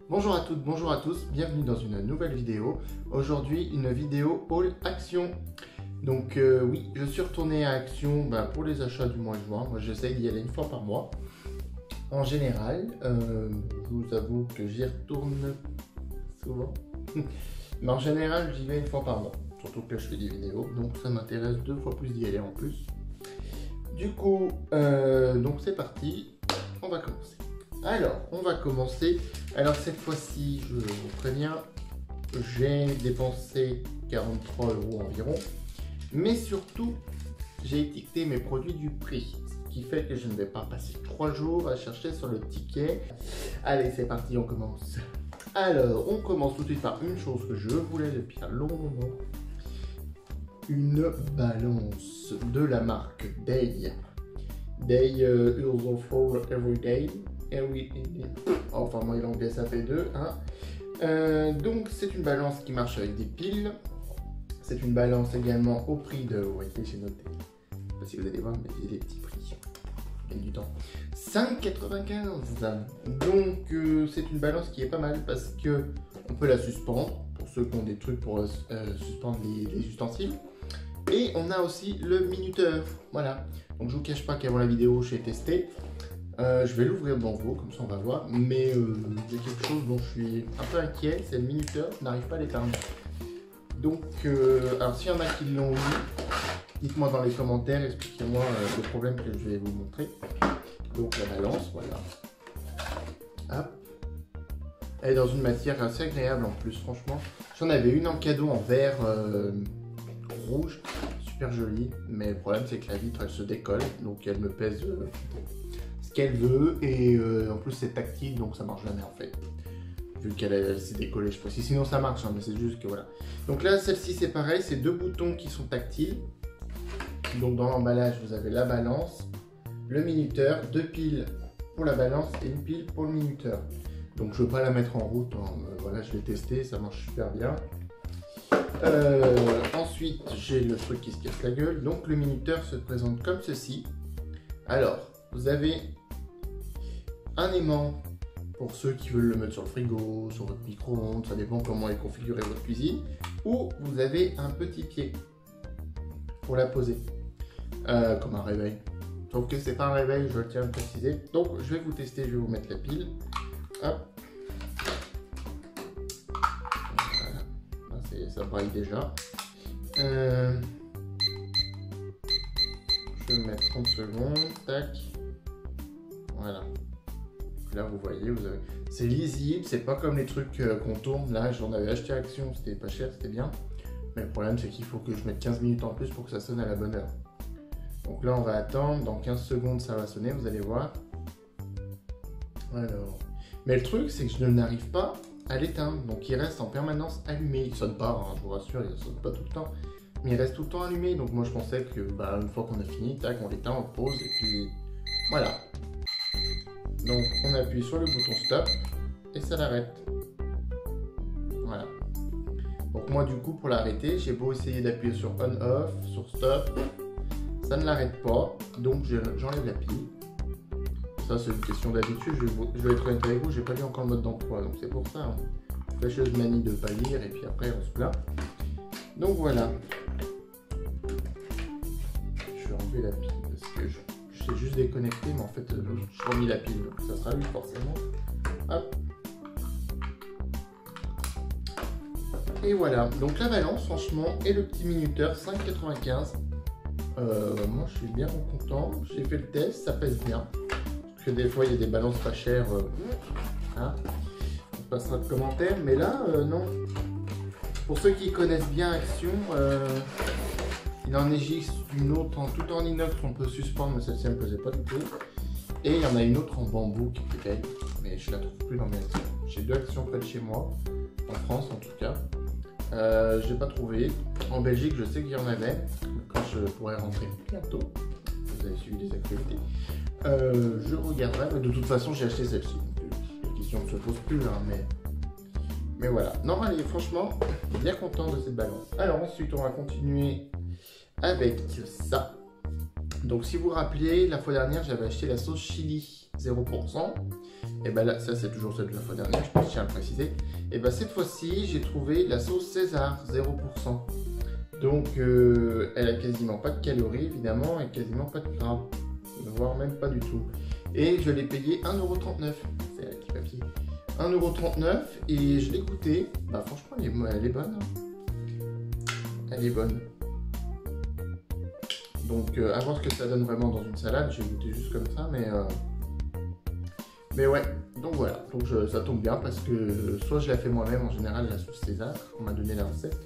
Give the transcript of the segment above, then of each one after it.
Bonjour à toutes, bonjour à tous, bienvenue dans une nouvelle vidéo. Aujourd'hui, une vidéo Haul Action. Donc oui, je suis retourné à Action pour les achats du mois de juin. Moi, j'essaye d'y aller une fois par mois. En général, je vous avoue que j'y retourne souvent. Mais en général, j'y vais une fois par mois. Surtout que là, je fais des vidéos, donc ça m'intéresse 2 fois plus d'y aller en plus. Du coup, donc c'est parti, on va commencer. Alors, on va commencer. Alors cette fois-ci, je vous préviens, j'ai dépensé 43 € environ. Mais surtout, j'ai étiqueté mes produits du prix. Ce qui fait que je ne vais pas passer 3 jours à chercher sur le ticket. Allez, c'est parti, on commence. Alors, on commence tout de suite par une chose que je voulais depuis un long moment. Une balance de la marque Day. Day Urso for Everyday. Enfin, moi, l'anglais, ça fait 2. Hein. Donc, c'est une balance qui marche avec des piles. C'est une balance également au prix de... Vous voyez, j'ai noté. Je ne sais pas si vous allez voir, mais j'ai des petits prix. Il y a du temps. 5,95 €. Donc, c'est une balance qui est pas mal parce que on peut la suspendre. Pour ceux qui ont des trucs pour suspendre les ustensiles. Et on a aussi le minuteur. Voilà. Donc, je vous cache pas qu'avant la vidéo, j'ai testé. Je vais l'ouvrir devant vous, comme ça on va voir. Mais il y a quelque chose dont je suis un peu inquiet, c'est le minuteur, je n'arrive pas à l'éteindre. Donc, alors s'il y en a qui l'ont eu, dites-moi dans les commentaires, expliquez-moi le problème que je vais vous montrer. Donc la balance, voilà. Hop. Elle est dans une matière assez agréable en plus, franchement. J'en avais une en cadeau en verre rouge, super jolie. Mais le problème c'est que la vitre elle se décolle, donc elle me pèse qu'elle veut et en plus c'est tactile donc ça marche jamais en fait vu qu'elle s'est décollée je précise, sinon ça marche hein, mais c'est juste que voilà. Donc là celle-ci c'est pareil, c'est 2 boutons qui sont tactiles. Donc dans l'emballage vous avez la balance, le minuteur, 2 piles pour la balance et une pile pour le minuteur. Donc je ne veux pas la mettre en route hein. Voilà, je l'ai testé, ça marche super bien. Ensuite j'ai le truc qui se casse la gueule. Donc le minuteur se présente comme ceci. Alors vous avez un aimant pour ceux qui veulent le mettre sur le frigo, sur votre micro-ondes, ça dépend comment est configurée votre cuisine. Ou vous avez un petit pied pour la poser, comme un réveil. Sauf que c'est pas un réveil, je tiens à le préciser. Donc je vais vous tester, je vais vous mettre la pile. Hop. Voilà. Ça braille déjà. Je vais me mettre 30 secondes. Tac. Voilà. Là vous voyez, c'est lisible, c'est pas comme les trucs qu'on tourne. Là j'en avais acheté à Action, c'était pas cher, c'était bien. Mais le problème c'est qu'il faut que je mette 15 minutes en plus pour que ça sonne à la bonne heure. Donc là on va attendre, dans 15 secondes ça va sonner, vous allez voir. Alors. Mais le truc c'est que je n'arrive pas à l'éteindre, donc il reste en permanence allumé. Il sonne pas, hein, je vous rassure, il sonne pas tout le temps. Mais il reste tout le temps allumé, donc moi je pensais que une fois qu'on a fini, tac, on l'éteint, on pose et puis voilà. Donc on appuie sur le bouton stop et ça l'arrête. Voilà. Donc moi du coup pour l'arrêter, j'ai beau essayer d'appuyer sur on off, sur stop, ça ne l'arrête pas. Donc j'enlève la pile. Ça c'est une question d'habitude, je vais être honnête avec vous, j'ai pas lu encore le mode d'emploi, donc c'est pour ça. Hein. Fâcheuse manie de pas lire et puis après on se plaint. Donc voilà. Je vais enlever la pile parce que j'ai juste déconnecté, mais en fait, je remis la pile, donc ça sera lui forcément. Hop. Et voilà, donc la balance, franchement, et le petit minuteur, 5,95 €. Moi, je suis bien content. J'ai fait le test, ça pèse bien. Parce que des fois, il y a des balances pas chères. Hein. On passera de commentaires, mais là, non. Pour ceux qui connaissent bien Action, il en existe une autre tout en inox qu'on peut suspendre, mais celle-ci ne me plaisait pas du tout. Et il y en a une autre en bambou qui était belle, mais je la trouve plus dans mes actions. J'ai 2 actions près de chez moi, en France en tout cas. Je n'ai pas trouvé. En Belgique, je sais qu'il y en avait, quand je pourrais rentrer bientôt. Vous avez suivi les actualités. Je regarderai, mais de toute façon, j'ai acheté celle-ci. La question ne se pose plus, hein, mais voilà. Non, allez, franchement, bien content de cette balance. Alors ensuite, on va continuer avec ça. Donc si vous vous rappelez, la fois dernière j'avais acheté la sauce chili 0%. Et ben là, ça c'est toujours celle de la fois dernière, je tiens à le préciser. Et ben cette fois-ci, j'ai trouvé la sauce César 0%. Donc elle a quasiment pas de calories évidemment et quasiment pas de gras, voire même pas du tout. Et je l'ai payé 1,39 €. C'est la petit papier. 1,39 € et je l'ai goûté. Bah franchement elle est bonne. Elle est bonne. Donc à voir ce que ça donne vraiment dans une salade. J'ai goûté juste comme ça, mais ouais. Donc voilà. Donc ça tombe bien parce que soit je la fais moi-même en général la sauce César. On m'a donné la recette.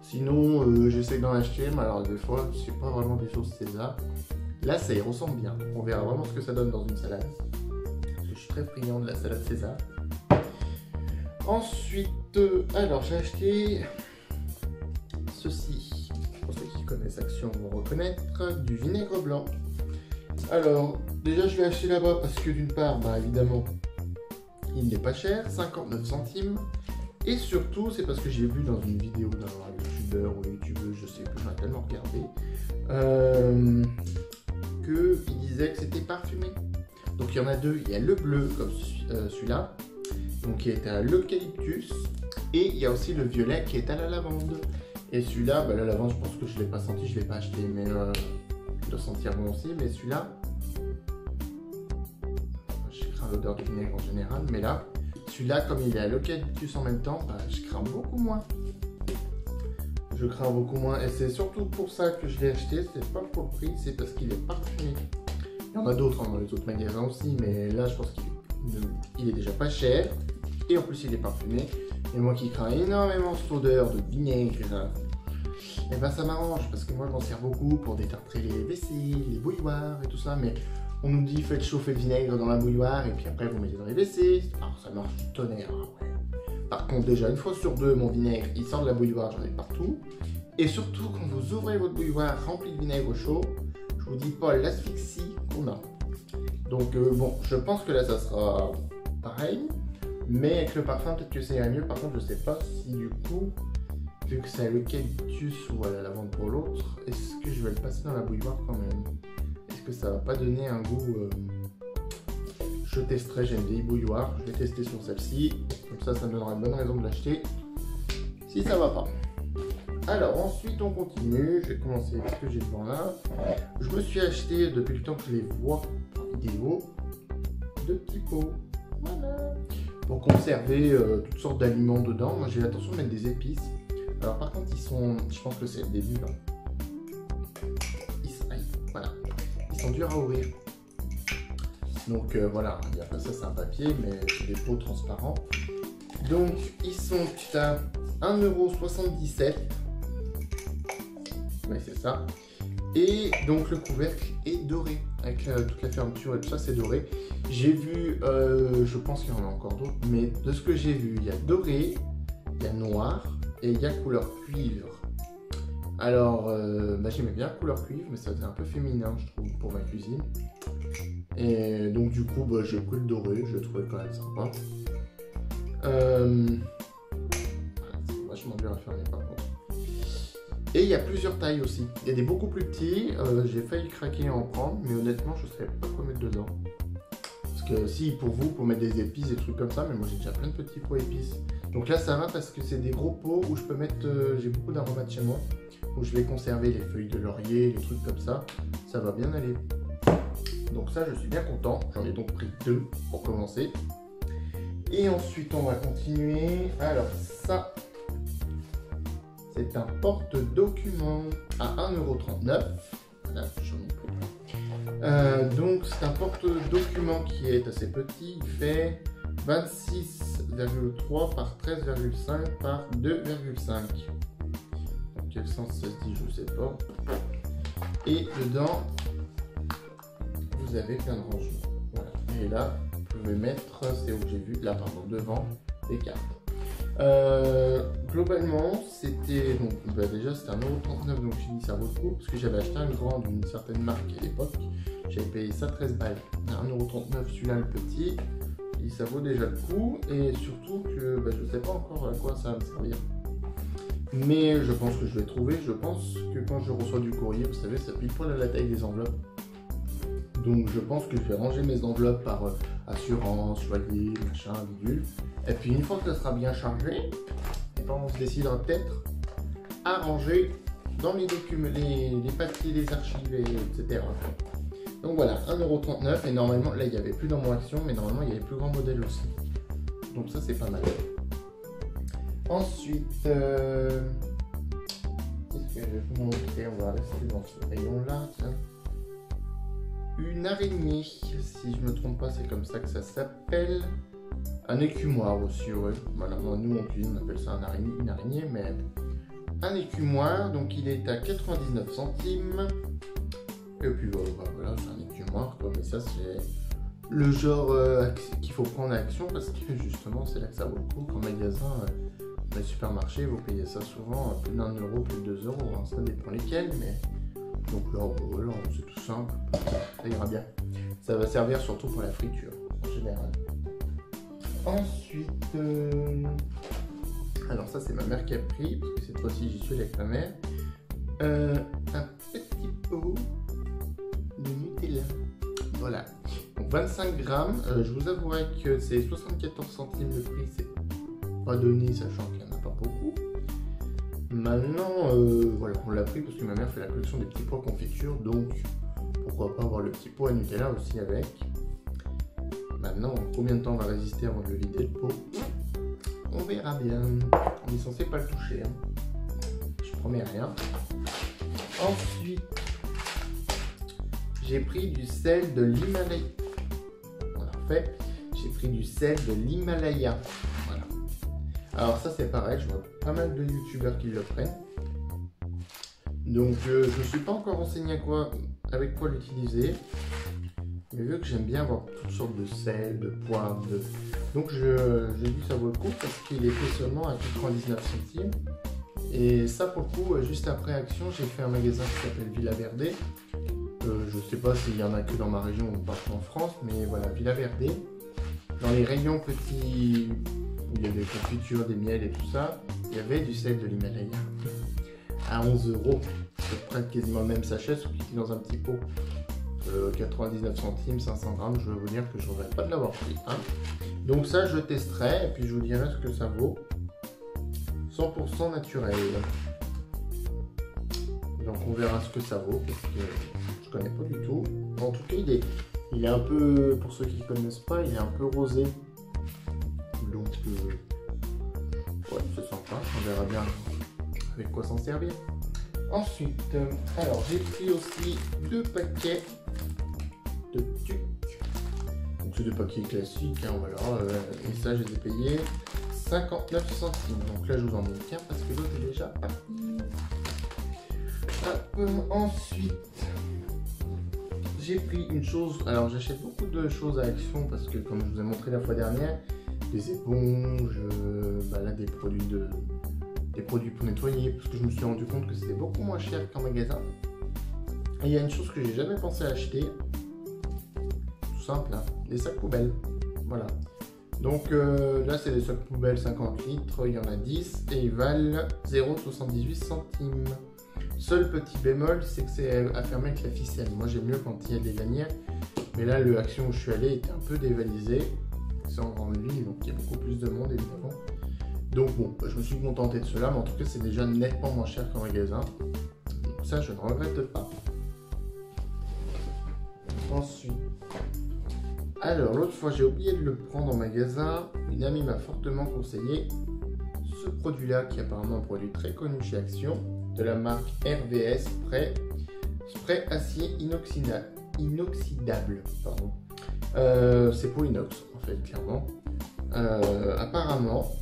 Sinon j'essaie d'en acheter. Mais alors des fois c'est pas vraiment des sauces César. Là ça y ressemble bien. On verra vraiment ce que ça donne dans une salade. Parce que je suis très friand de la salade César. Ensuite, alors j'ai acheté ceci. Pour ceux qui connaissent Action vont reconnaître du vinaigre blanc. Alors, déjà je l'ai acheté là-bas parce que d'une part, bah évidemment, il n'est pas cher, 59 centimes. Et surtout, c'est parce que j'ai vu dans une vidéo d'un youtubeur ou youtubeuse, je sais plus, j'en ai tellement regardé, qu'il disait que c'était parfumé. Donc il y en a deux, il y a le bleu comme celui-là, donc qui est à l'eucalyptus, et il y a aussi le violet qui est à la lavande. Et celui-là, bah, la lavande, je pense que je ne l'ai pas senti, je ne l'ai pas acheté, mais je dois sentir bon aussi. Mais celui-là, je crains l'odeur du vinaigre en général, mais là, celui-là, comme il est à l'eucalyptus en même temps, bah, je crains beaucoup moins. Je crains beaucoup moins, et c'est surtout pour ça que je l'ai acheté, c'est pas pour le prix, c'est parce qu'il est parfumé. Il y en a d'autres dans les autres magasins aussi, mais là, je pense qu'il est déjà pas cher, et en plus, il est parfumé. Et moi qui crains énormément cette odeur de vinaigre, et ben ça m'arrange parce que moi je m'en sers beaucoup pour détartrer les WC, les bouilloires et tout ça. Mais on nous dit faites chauffer le vinaigre dans la bouilloire et puis après vous mettez dans les WC. Alors ça marche du tonnerre. Ouais. Par contre, déjà une fois sur deux, mon vinaigre il sort de la bouilloire, j'en ai partout. Et surtout quand vous ouvrez votre bouilloire remplie de vinaigre chaud, je vous dis pas l'asphyxie qu'on a. Donc bon, je pense que là ça sera pareil. Mais avec le parfum, peut-être que ça ira mieux. Par contre, je sais pas si du coup, vu que c'est à l'eucalyptus ou à la lavande pour l'autre, est-ce que je vais le passer dans la bouilloire quand même? Est-ce que ça va pas donner un goût Je testerai, j'ai une vieille bouilloire. Je vais tester sur celle-ci. Comme ça, ça me donnera une bonne raison de l'acheter. Si ça va pas. Alors, ensuite, on continue. Je vais commencer avec ce que j'ai devant là. Je me suis acheté, depuis le temps que je les vois en vidéo, deux petits pots. Voilà. Pour conserver toutes sortes d'aliments dedans. Moi j'ai l'intention de mettre des épices. Alors par contre ils sont, je pense que c'est le début là. Voilà. Ils sont durs à ouvrir. Donc voilà, il y a pas ça, c'est un papier, mais c'est des pots transparents. Donc ils sont à 1,77 €. Oui c'est ça. Et donc le couvercle est doré. Avec toute la fermeture et tout ça, c'est doré. J'ai vu, je pense qu'il y en a encore d'autres, mais de ce que j'ai vu, il y a doré, il y a noir et il y a couleur cuivre. Alors, bah, j'aimais bien la couleur cuivre, mais ça faisait un peu féminin, je trouve, pour ma cuisine. Et donc du coup, bah, j'ai pris le doré, je le trouvais quand même sympa. C'est vachement dur à fermer par contre. Et il y a plusieurs tailles aussi. Il y a des beaucoup plus petits. J'ai failli craquer en prendre, mais honnêtement, je ne savais pas quoi mettre dedans. Parce que si, pour vous, pour mettre des épices, des trucs comme ça, mais moi j'ai déjà plein de petits pots épices. Donc là, ça va parce que c'est des gros pots où je peux mettre. J'ai beaucoup d'aromates chez moi, où je vais conserver les feuilles de laurier, les trucs comme ça. Ça va bien aller. Donc ça, je suis bien content. J'en ai donc pris deux pour commencer. Et ensuite, on va continuer. Alors ça. C'est un porte-document à 1,39 €. Voilà, j'en ai plus. Donc c'est un porte-document qui est assez petit. Il fait 26,3 par 13,5 par 2,5. Dans quel sens ça se dit, je ne sais pas. Et dedans, vous avez plein de rangements. Voilà. Et là, vous pouvez mettre, c'est où j'ai vu, là pardon, devant, les cartes. Globalement c'était donc bah déjà c'était 1,39 €, donc j'ai dit ça vaut le coup parce que j'avais acheté un grand d'une certaine marque à l'époque, j'avais payé ça 13 balles. 1,39 € celui-là le petit, et ça vaut déjà le coup, et surtout que bah, je sais pas encore à quoi ça va me servir, mais je pense que je vais trouver. Je pense que quand je reçois du courrier, vous savez, ça pile poil à la taille des enveloppes, Donc je pense que je vais ranger mes enveloppes par assurance, loyer, machin, bidule. Et puis une fois que ça sera bien chargé, et ben on se décidera peut-être à ranger dans les documents, les papiers, les archives, etc. Donc voilà, 1,39 € et normalement, là il n'y avait plus dans mon action, mais normalement il y avait plus grand modèle aussi. Donc ça c'est pas mal. Ensuite, qu'est-ce que je vais vous montrer? On va rester dans ce rayon là. Tiens. Une araignée, si je me trompe pas, c'est comme ça que ça s'appelle. Un écumoire aussi, ouais. Voilà, nous en cuisine on appelle ça une araignée, mais un écumoire, donc il est à 99 centimes. Et puis voilà, c'est un écumoire, quoi. Mais ça c'est le genre qu'il faut prendre à action parce que justement c'est là que ça vaut le coup. Qu'en magasin, dans les supermarchés, vous payez ça souvent plus d'1 €, plus de 2 €, hein. Ça dépend lesquels, mais donc là, voilà, c'est tout simple, ça ira bien. Ça va servir surtout pour la friture en général. Ensuite, alors ça c'est ma mère qui a pris, parce que cette fois-ci j'y suis avec ma mère. Un petit pot de Nutella. Voilà. Donc 25 grammes. Je vous avouerai que c'est 74 centimes le prix. C'est pas donné, sachant qu'il n'y en a pas beaucoup. Maintenant, voilà, on l'a pris parce que ma mère fait la collection des petits pots confiture. Donc, pourquoi pas avoir le petit pot à Nutella aussi avec. Maintenant, combien de temps on va résister avant de le vider le pot? On verra bien. On est censé pas le toucher. Hein. Je promets rien. Ensuite, j'ai pris du sel de l'Himalaya. Voilà, en fait, j'ai pris du sel de l'Himalaya. Voilà. Alors ça c'est pareil, je vois pas mal de youtubeurs qui le prennent. Donc je ne suis pas encore renseigné avec quoi l'utiliser. Mais vu que j'aime bien avoir toutes sortes de sel, de poivre, donc j'ai dit que ça vaut le coup parce qu'il était seulement à 99 centimes. Et ça pour le coup, juste après Action, j'ai fait un magasin qui s'appelle Villa Verde. Je sais pas s'il y en a que dans ma région ou partout en France, mais voilà, Villa Verde. Dans les rayons petits, où il y a des confitures, des miels et tout ça, il y avait du sel de l'Himalaya à 11 €. C'est près quasiment le même sachet, sauf qu'il est dans un petit pot. 99 centimes, 500 grammes, je veux vous dire que je ne regrette pas de l'avoir pris. Hein. Donc ça, je testerai et puis je vous dirai ce que ça vaut. 100% naturel. Donc on verra ce que ça vaut, parce que je connais pas du tout. En tout cas, il est un peu, pour ceux qui ne connaissent pas, il est un peu rosé. Donc, ouais, c'est sympa. On verra bien avec quoi s'en servir. Ensuite, alors j'ai pris aussi 2 paquets de tucs. Donc c'est des paquets classiques, hein, voilà. Et ça, je les ai payés 59 centimes. Donc là, je vous en mets qu'un parce que l'autre est déjà parti. Ensuite, j'ai pris une chose. Alors, j'achète beaucoup de choses à Action parce que, comme je vous ai montré la fois dernière, des éponges, là, des produits pour nettoyer, parce que je me suis rendu compte que c'était beaucoup moins cher qu'en magasin. Et il y a une chose que j'ai jamais pensé à acheter, tout simple, hein, les sacs poubelles. Voilà. Donc là, c'est des sacs poubelles 50 litres, il y en a 10 et ils valent 0,78 centimes. Seul petit bémol, c'est que c'est à fermer avec la ficelle. Moi, j'aime mieux quand il y a des lanières, mais là, le Action où je suis allé était un peu dévalisé. C'est en grande ville, donc il y a beaucoup plus de monde évidemment. Donc bon, je me suis contenté de cela, mais en tout cas c'est déjà nettement moins cher qu'en magasin. Donc ça, je ne regrette pas. Ensuite, alors l'autre fois j'ai oublié de le prendre en magasin. Une amie m'a fortement conseillé ce produit-là, qui est apparemment un produit très connu chez Action, de la marque RVS Spray Acier Inoxydable. Pardon. C'est pour inox en fait, clairement. Apparemment,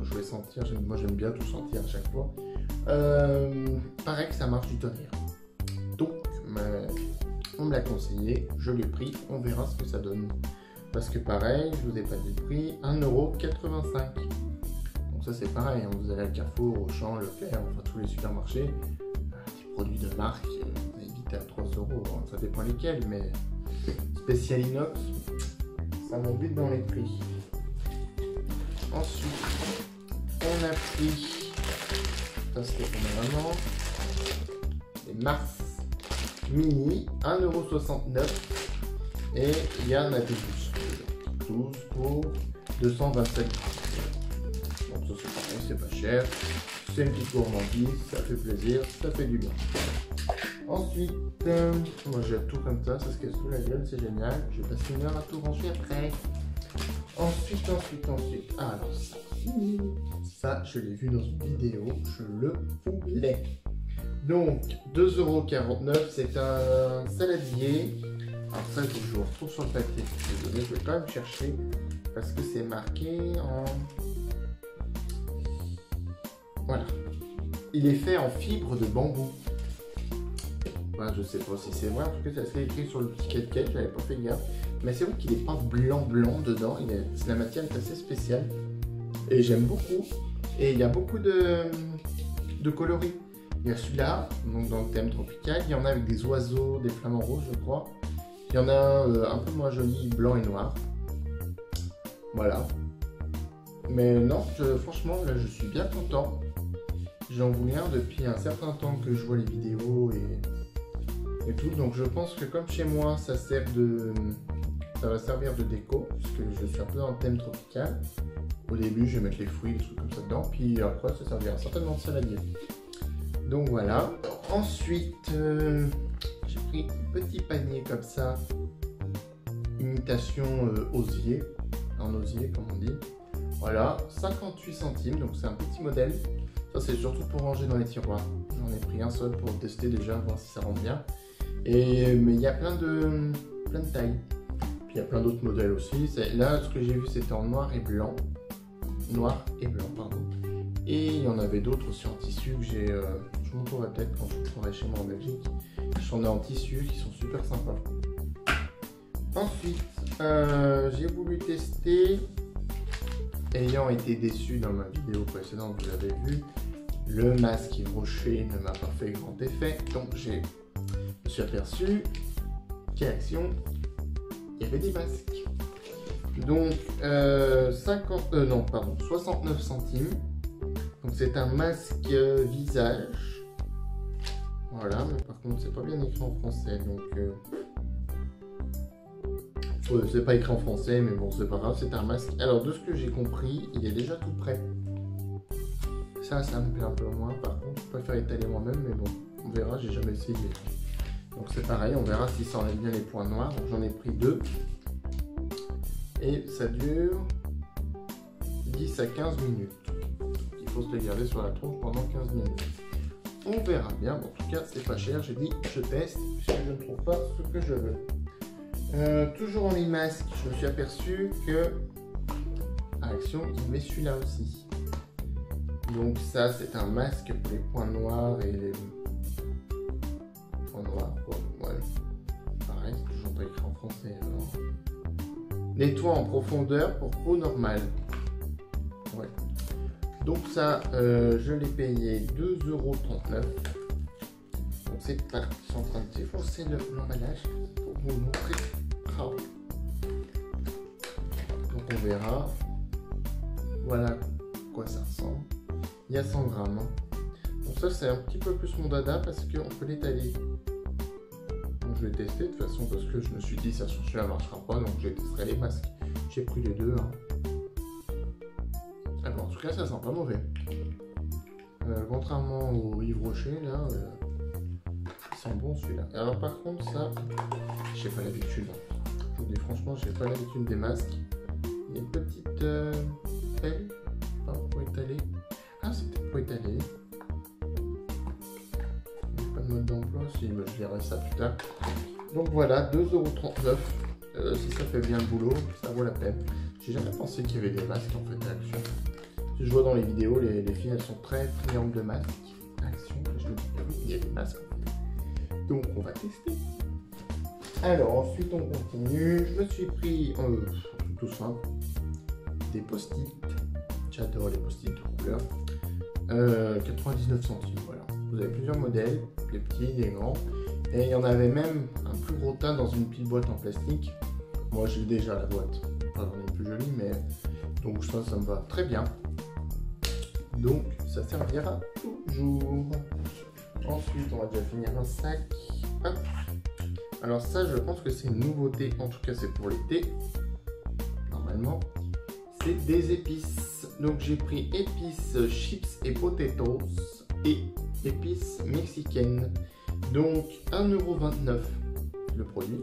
je vais sentir, moi j'aime bien tout sentir à chaque fois. Pareil que ça marche du tonnerre. Donc on me l'a conseillé, je l'ai pris, on verra ce que ça donne. Parce que pareil, je vous ai pas dit le prix, 1,85 €. Donc ça c'est pareil, hein, vous allez à Carrefour, Auchan, Leclerc, enfin tous les supermarchés, des produits de marque, vous allez vite à 3 €, hein, ça dépend lesquels, mais spécial inox, ça monte vite dans les prix. Ensuite, on a pris, ça c'était pour ma maman, des Mars mini, 1,69 € et il y a un AT12. 12 pour 227 grammes. Donc ça c'est pareil, c'est pas cher. C'est une petite gourmandise, ça fait plaisir, ça fait du bien. Ensuite, moi j'ai tout comme ça se casse tout la gueule, c'est génial. Je vais passer une heure à tout ranger après. Ensuite. Ah, alors ça, je l'ai vu dans une vidéo, je le voulais. Donc, 2,49 €, c'est un saladier. Alors ça, je vous retrouve sur le papier. Désolé, je vais quand même chercher parce que c'est marqué en... Voilà. Il est fait en fibre de bambou. Voilà, je sais pas si c'est vrai, en tout cas, c'est écrit sur le petit quête, je n'avais pas fait gaffe. Mais c'est vrai qu'il est pas blanc dedans, la matière est assez spéciale. Et j'aime beaucoup. Et il y a beaucoup de coloris. Il y a celui-là, donc dans le thème tropical. Il y en a avec des oiseaux, des flamants roses, je crois. Il y en a un peu moins joli, blanc et noir. Voilà. Mais non, franchement, là, je suis bien content. J'en voulais un depuis un certain temps que je vois les vidéos et tout. Donc je pense que comme chez moi, ça va servir de déco, puisque je suis un peu dans le thème tropical. Au début, je vais mettre les fruits, des trucs comme ça dedans. Puis après, ça servira certainement de saladier. Donc voilà. Ensuite, j'ai pris un petit panier comme ça. Imitation osier. En osier, comme on dit. Voilà, 58 centimes. Donc c'est un petit modèle. Ça, c'est surtout pour ranger dans les tiroirs. J'en ai pris un seul pour tester déjà, voir si ça rentre bien. Mais il y a plein de tailles. Puis il y a plein d'autres modèles aussi. Là, ce que j'ai vu, c'était en noir et blanc. Noir et blanc, pardon. Et il y en avait d'autres aussi en tissu que j'ai... je vous montrerai peut-être quand je serai chez moi en Belgique. J'en ai en tissu qui sont super sympas. Ensuite, j'ai voulu tester, ayant été déçu dans ma vidéo précédente, vous l'avez vu, le masque Rocher ne m'a pas fait grand effet. Donc je me suis aperçu qu'à Action, il y avait des masques. Donc 69 centimes. Donc c'est un masque visage. Voilà, mais par contre c'est pas bien écrit en français. Donc c'est pas écrit en français, mais bon c'est pas grave, c'est un masque. Alors de ce que j'ai compris, il est déjà tout prêt. Ça me plaît un peu moins. Par contre, je préfère étaler moi-même, mais bon, on verra, j'ai jamais essayé. Donc c'est pareil, on verra si ça enlève bien les points noirs. Donc j'en ai pris 2. Et ça dure 10 à 15 minutes. Il faut se les garder sur la tronche pendant 15 minutes. On verra bien. Bon, en tout cas, c'est pas cher. J'ai dit, je teste, puisque je ne trouve pas ce que je veux. Toujours en masque, je me suis aperçu que à Action, il met celui-là aussi. Donc ça, c'est un masque pour les points noirs et les points noirs, quoi. Ouais. Pareil, c'est toujours pas écrit en français. Alors. Nettoie en profondeur pour peau normale. Ouais. Donc ça, je l'ai payé 2,39 €. Donc c'est parti. Je suis en train de défoncer l'emballage pour vous montrer. Oh. Donc on verra. Voilà à quoi ça ressemble. Il y a 100 grammes. Donc ça c'est un petit peu plus mon dada parce qu'on peut l'étaler. Donc je vais tester de toute façon parce que je me suis dit ça sur celui-là marchera pas, donc je testerai les masques. J'ai pris les deux. Hein. Alors, en tout cas ça sent pas mauvais. Contrairement au Yves Rocher là, il sent bon celui-là. Alors par contre ça, j'ai pas l'habitude. Je vous dis franchement, j'ai pas l'habitude des masques. Il y a une petite pelle pour étaler. Ah, c'est peut-être pour étaler. Pas de mode d'emploi, si je verrai ça plus tard. Donc voilà, 2,39 €. Si ça fait bien le boulot, ça vaut la peine. J'ai jamais pensé qu'il y avait des masques en fait à Action. Je vois dans les vidéos, les filles elles sont très friandes de masques. Action, je me dis, ah oui, il y a des masques en fait. Donc on va tester. Alors ensuite on continue. Je me suis pris, tout simple, des post-it. J'adore les post-it de couleur. 99 centimes, voilà. Vous avez plusieurs modèles, des petits, des grands. Et il y en avait même un plus gros tas dans une petite boîte en plastique. Moi j'ai déjà la boîte. Enfin, j'en ai une plus jolie, mais donc ça me va très bien. Donc ça servira toujours. Ensuite, on va déjà finir un sac. Hop. Alors ça, je pense que c'est une nouveauté. En tout cas, c'est pour l'été. Normalement, c'est des épices. Donc j'ai pris épices, chips et potatoes et épices mexicaines. Donc 1,29 € le produit.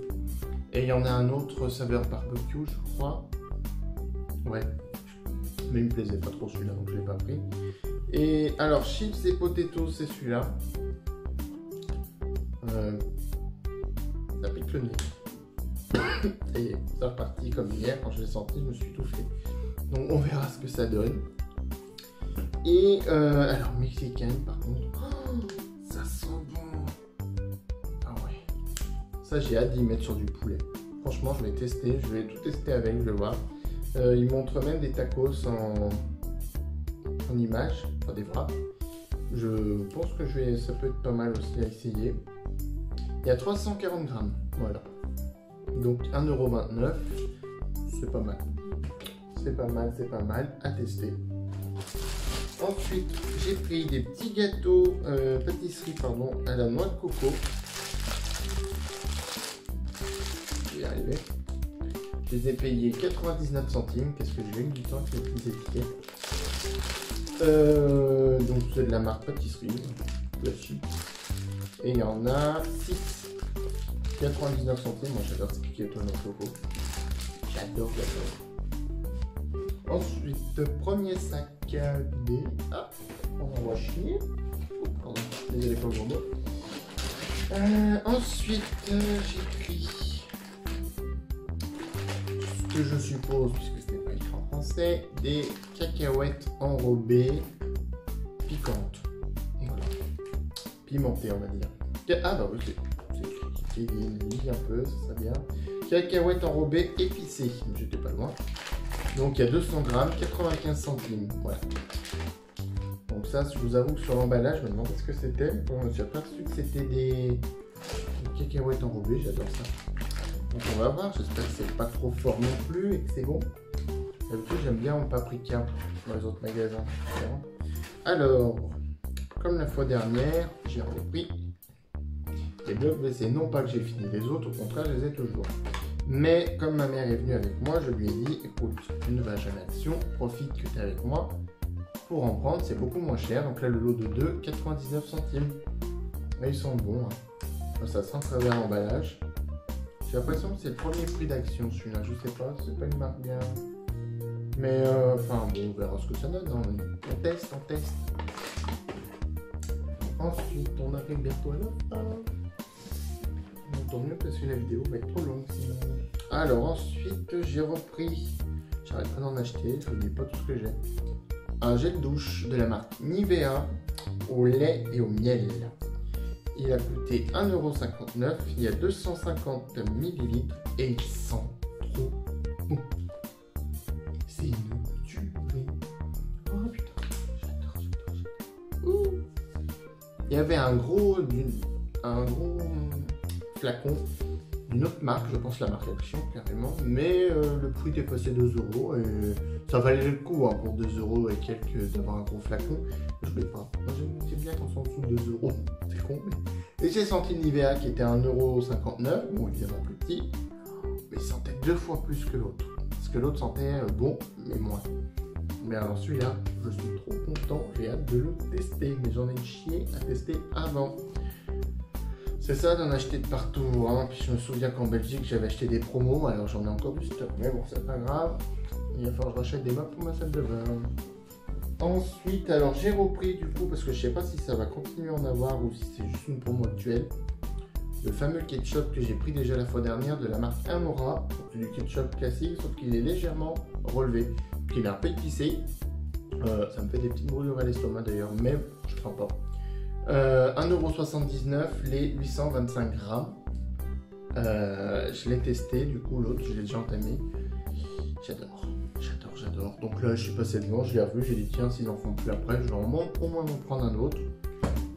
Et il y en a un autre saveur barbecue, je crois. Ouais. Mais il me plaisait pas trop celui-là, donc je l'ai pas pris. Et alors chips et potatoes, c'est celui-là. Ça pique le nez. Et c'est reparti comme hier, quand je l'ai senti, je me suis étouffé. Donc on verra ce que ça donne. Et alors mexicaine par contre, ça sent bon. Ah ouais. Ça j'ai hâte d'y mettre sur du poulet. Franchement je vais tester, je vais tout tester avec, je vais voir. Il montre même des tacos en images, enfin des wraps. Je pense que ça peut être pas mal aussi à essayer. Il y a 340 grammes, voilà. Donc 1,29 €, c'est pas mal. C'est pas mal à tester. Ensuite, j'ai pris des petits gâteaux pâtisserie à la noix de coco. Je vais y arriver. Je les ai payés 99 centimes. Qu'est-ce que j'ai eu du temps avec les petites étiquettes. Donc c'est de la marque pâtisserie classique. Et il y en a 6. 99 centimes. Moi j'adore ces petits gâteaux noix de coco. J'adore. Ensuite, premier sac des... Ah, on va chier. Pardon, désolé pour le gros mot. Ensuite, j'ai pris ce que je suppose, puisque ce n'est pas écrit en français, des cacahuètes enrobées piquantes. Voilà. Pimentées, on va dire. Ah bah oui, c'est écrit un peu, ça serait bien. Cacahuètes enrobées épicées. J'étais pas loin. Donc il y a 200 grammes, 95 centimes. Voilà. Donc ça, je vous avoue que sur l'emballage, je me demandais ce que c'était. Bon, je me suis aperçu que c'était des cacahuètes enrobées, j'adore ça. Donc on va voir, j'espère que c'est pas trop fort non plus et que c'est bon. D'habitude j'aime bien en paprika dans les autres magasins. Alors, comme la fois dernière, j'ai repris les blocs WC. Non pas que j'ai fini les autres, au contraire je les ai toujours. Mais comme ma mère est venue avec moi, je lui ai dit, écoute, tu ne vas jamais à Action, profite que tu es avec moi pour en prendre, c'est beaucoup moins cher. Donc là le lot de 2, 99 centimes. Et ils sont bons, hein. Ça sent très bien l'emballage. J'ai l'impression que c'est le premier prix d'Action celui-là, je sais pas, c'est pas une marque bien. Mais enfin bon, on verra ce que ça donne, hein. On teste. Ensuite, on arrive bientôt à la fin. Tant mieux parce que la vidéo va être trop longue sinon. Alors ensuite, j'ai repris, j'arrête pas d'en acheter, je ne dis pas tout ce que j'ai. Un gel douche de la marque Nivea au lait et au miel. Il a coûté 1,59 €, il y a 250 ml et il sent trop bon. C'est une tuerie. Oh putain, j'adore. Il y avait un gros flacon d'une autre marque, je pense la marque Action carrément, mais le prix était passé 2 € et ça valait le coup hein, pour 2 € et quelques d'avoir un gros flacon. Je ne voulais pas. Moi j'aime bien quand c'est en dessous de 2 €, c'est con. Mais... Et j'ai senti le Nivea qui était 1,59 €, bon évidemment plus petit, mais il sentait 2 fois plus que l'autre. Parce que l'autre sentait bon, mais moins. Mais alors celui-là, je suis trop content, j'ai hâte de le tester, mais j'en ai chié à tester avant. C'est ça d'en acheter de partout, hein. Puis je me souviens qu'en Belgique j'avais acheté des promos, alors j'en ai encore du stock, mais bon c'est pas grave, il va falloir que je rachète des meubles pour ma salle de bain. Ensuite, alors j'ai repris du coup, parce que je sais pas si ça va continuer à en avoir ou si c'est juste une promo actuelle, le fameux ketchup que j'ai pris déjà la fois dernière de la marque Amora, c'est du ketchup classique, sauf qu'il est légèrement relevé, qu'il est un peu épicé, ça me fait des petites brûlures à l'estomac d'ailleurs, mais je prends pas. 1,79 € les 825 grammes. Je l'ai testé, du coup l'autre je l'ai déjà entamé. J'adore. Donc là je suis passé devant, je l'ai revu, j'ai dit tiens s'ils en font plus après, je vais au moins m'en prendre un autre.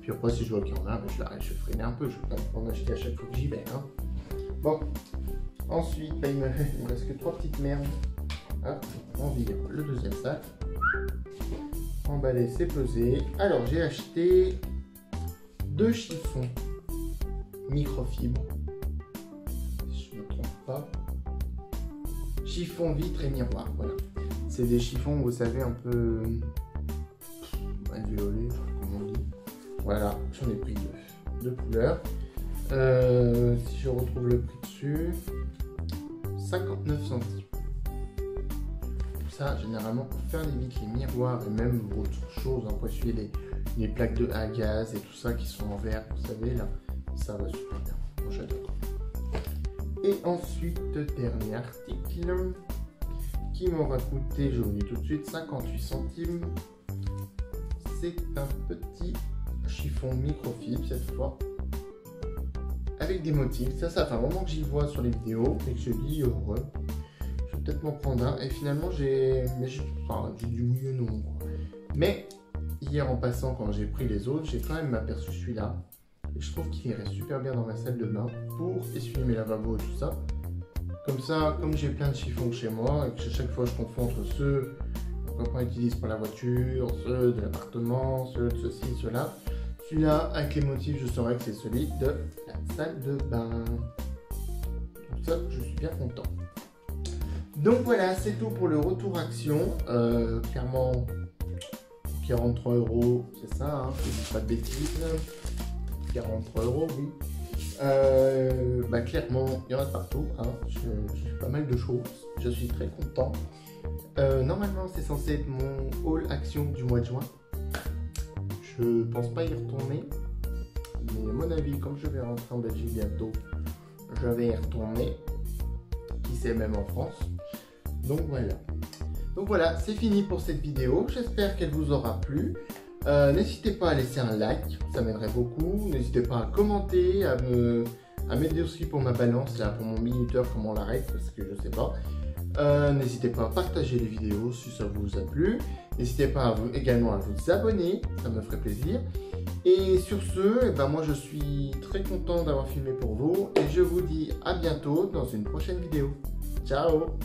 Puis après si je vois qu'il y en a, je l'arrête, je freine un peu, je vais pas en acheter à chaque fois que j'y vais. Hein. Bon, ensuite là, il me reste que 3 petites merdes. Hop, on vire le deuxième sac. Emballé, c'est pesé. Alors j'ai acheté 2 chiffons microfibre, si je ne me trompe pas. Chiffon, vitre et miroir, voilà. C'est des chiffons, vous savez, un peu violet, comme on dit. Voilà, j'en ai pris deux couleurs. Si je retrouve le prix dessus, 59 centimes. Ça, généralement, pour faire les vitres, les miroirs et même autre chose, hein, pour essuyer les plaques à gaz et tout ça qui sont en verre, vous savez, là, ça va super bien. Moi, j'adore. Et ensuite, dernier article qui m'aura coûté, je vous le dis tout de suite, 58 centimes. C'est un petit chiffon microfibre cette fois, avec des motifs. Ça fait un moment que j'y vois sur les vidéos et que je dis ouais, je vais peut-être m'en prendre un. Et finalement j'ai dit oui et non, quoi. Mais hier en passant, quand j'ai pris les autres, j'ai quand même aperçu celui-là. Et je trouve qu'il irait super bien dans ma salle de bain pour essuyer mes lavabos et tout ça. Comme ça, comme j'ai plein de chiffons chez moi et que chaque fois je confonds entre ceux que qu'on utilise pour la voiture, ceux de l'appartement, ceux de ceci, ceux-là. Celui-là, avec les motifs, je saurais que c'est celui de la salle de bain. Donc ça, je suis bien content. Donc voilà, c'est tout pour le retour action. Clairement, 43 €, c'est ça, hein, je ne dis pas de bêtises. 43 €, oui. Clairement, il y en a partout. Hein. Je fais pas mal de choses. Je suis très content. Normalement, c'est censé être mon haul action du mois de juin. Je pense pas y retourner. Mais à mon avis, comme je vais rentrer en Belgique bientôt, je vais y retourner. Qui sait, même en France. Donc voilà. Donc voilà, c'est fini pour cette vidéo. J'espère qu'elle vous aura plu. N'hésitez pas à laisser un like, ça m'aiderait beaucoup. N'hésitez pas à commenter, à m'aider aussi pour ma balance, là, pour mon minuteur, comment on l'arrête, parce que je sais pas. N'hésitez pas à partager les vidéos si ça vous a plu. N'hésitez pas également à vous abonner, ça me ferait plaisir. Et sur ce, moi je suis très content d'avoir filmé pour vous. Et je vous dis à bientôt dans une prochaine vidéo. Ciao!